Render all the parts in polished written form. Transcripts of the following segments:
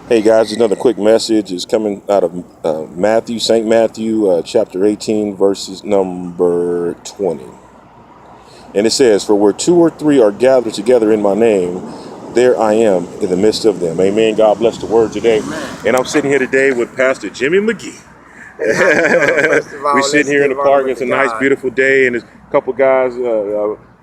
Hey guys, another quick message is coming out of St. Matthew, chapter 18, verses number 20. And it says, "For where two or three are gathered together in my name, there I am in the midst of them." Amen. God bless the word today. And I'm sitting here today with Pastor Jimmy McGee. We're sitting here in the park. It's a nice, beautiful day, and there's a couple guys,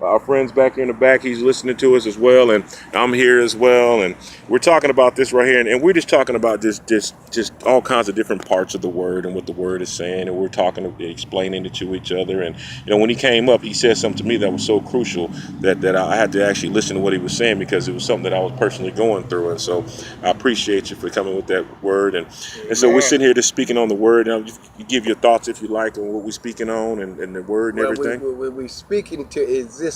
our friends back here in the back. He's listening to us as well, and I'm here as well. And we're talking about this right here, and we're just talking about just all kinds of different parts of the word and what the word is saying, and we're talking, explaining it to each other. And when he came up, he said something to me that was so crucial that I had to actually listen to what he was saying, because it was something that I was personally going through. And so I appreciate you for coming with that word. And so we're sitting here just speaking on the word. And you give your thoughts, if you like, on what we're speaking on and the word and everything. We're speaking to existence.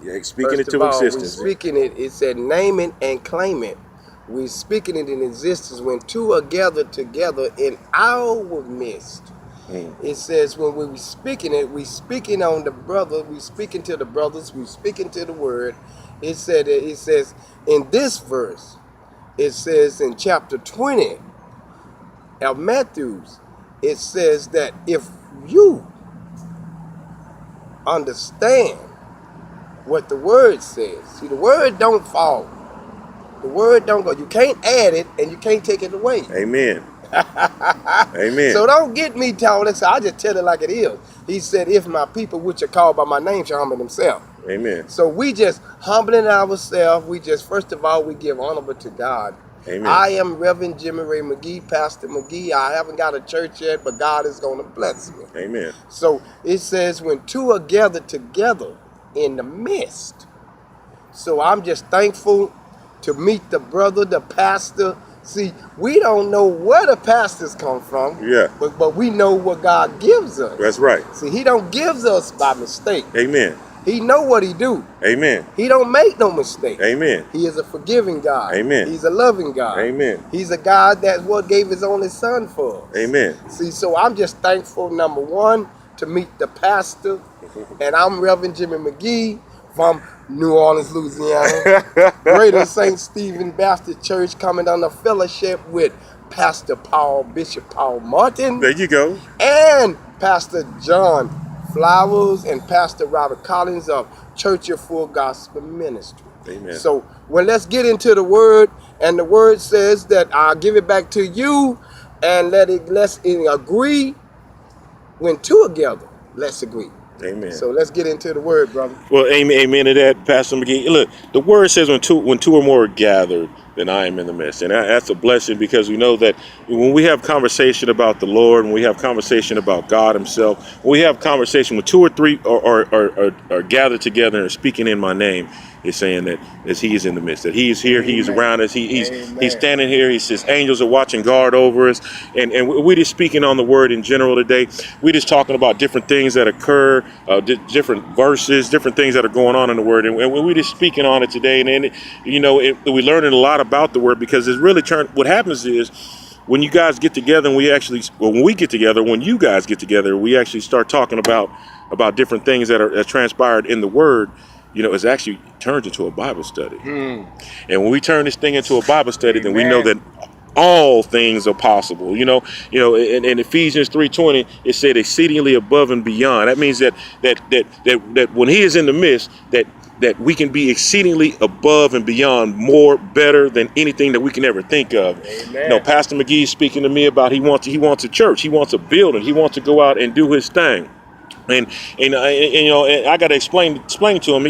Yeah, speaking it to existence. We're speaking it. It said, name it and claim it. We're speaking it in existence when two are gathered together in our midst. It says when we're speaking it, we're speaking on the brother, we're speaking to the brothers, we're speaking to the word. It says in this verse, it says in chapter 20 of Matthew's, it says that if you understand what the word says, see, the word don't fall. The word don't go. You can't add it and you can't take it away. Amen. Amen. So don't get me told. I just tell it like it is. He said, if my people which are called by my name shall humble themselves. Amen. So we just humbling ourselves. We just, first of all, we give honor to God. Amen. I am Reverend Jimmy Ray McGee, Pastor McGee. I haven't got a church yet, but God is going to bless me. Amen. So it says when two are gathered together in the midst. So I'm just thankful to meet the brother, the pastor. See, we don't know where the pastors come from. Yeah. But we know what God gives us. That's right. See, he don't gives us by mistake. Amen. He know what he do. Amen. He don't make no mistake. Amen. He is a forgiving God. Amen. He's a loving God. Amen. He's a God that's what gave his only son for us. Amen. See, so I'm just thankful, number one, to meet the pastor. And I'm Reverend Jimmy McGee from New Orleans, Louisiana. Greater St. Stephen Baptist Church, coming under fellowship with Pastor Bishop Paul Martin. There you go. And Pastor John Flowers and Pastor Robert Collins of Church of Full Gospel Ministry. Amen. So, well, let's get into the word. And the word says that I'll give it back to you, and let's agree. When two are together, let's agree. Amen. So let's get into the word, brother. Well, amen to that, Pastor McGee. Look, the word says when two or more are gathered, then I am in the midst. And that's a blessing, because we know that when we have conversation about the Lord, when we have conversation about God himself, when we have conversation when two or three are gathered together and speaking in my name, it's saying that as he is in the midst, that he is here, he is around us, he's standing here. He says angels are watching guard over us. And we're just speaking on the word in general today. We're just talking about different things that occur, different verses, different things that are going on in the word. And we're just speaking on it today. And we're learning a lot about the word, because it's really what happens is when you guys get together, and when you guys get together, we actually start talking about different things that transpired in the word. It's actually turned into a Bible study. And when we turn this thing into a Bible study, then we know that all things are possible. In Ephesians 3:20, it said exceedingly above and beyond. That means that when he is in the midst, that we can be exceedingly above and beyond, more, better than anything that we can ever think of. Amen. Pastor McGee is speaking to me about he wants a church, he wants a building, he wants to go out and do his thing. And I got to explain to him,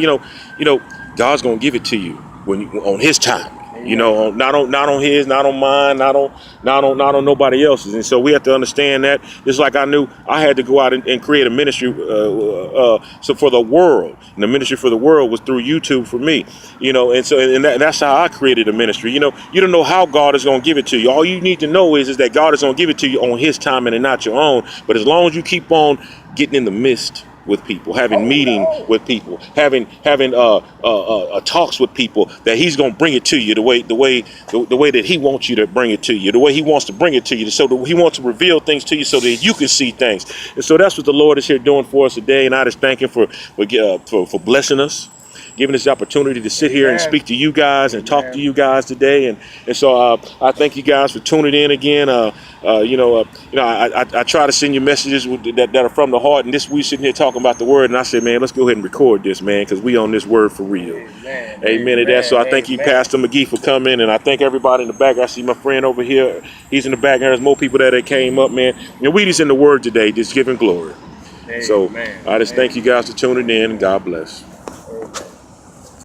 God's going to give it to you on his time. Not on his, not on mine, not on nobody else's. And so we have to understand that. Just like I knew I had to go out and create a ministry so for the world. And the ministry for the world was through YouTube for me. And that's how I created a ministry. You don't know how God is going to give it to you. All you need to know is that God is going to give it to you on his time and not your own. But as long as you keep on getting in the midst with people, having meeting with people, having talks with people, that he's going to bring it to you the way that he wants you to bring it to you, the way he wants to bring it to you, so that he wants to reveal things to you so that you can see things. And so that's what the Lord is here doing for us today. And I just thank him for blessing us. giving us the opportunity to sit here and Amen. speak to you guys and talk to Amen. you guys today. And so I thank you guys for tuning in again. I try to send you messages that are from the heart. And this we sitting here talking about the word. And I said, man, let's go ahead and record this, man, because we on this word for real. Amen. Amen to that. So I thank you, Amen. Pastor McGee, for coming. And I thank everybody in the back. I see my friend over here. He's in the back. There's more people that came up, man. And we just in the word today, just giving glory. So Amen. I just thank you guys for tuning in. God bless.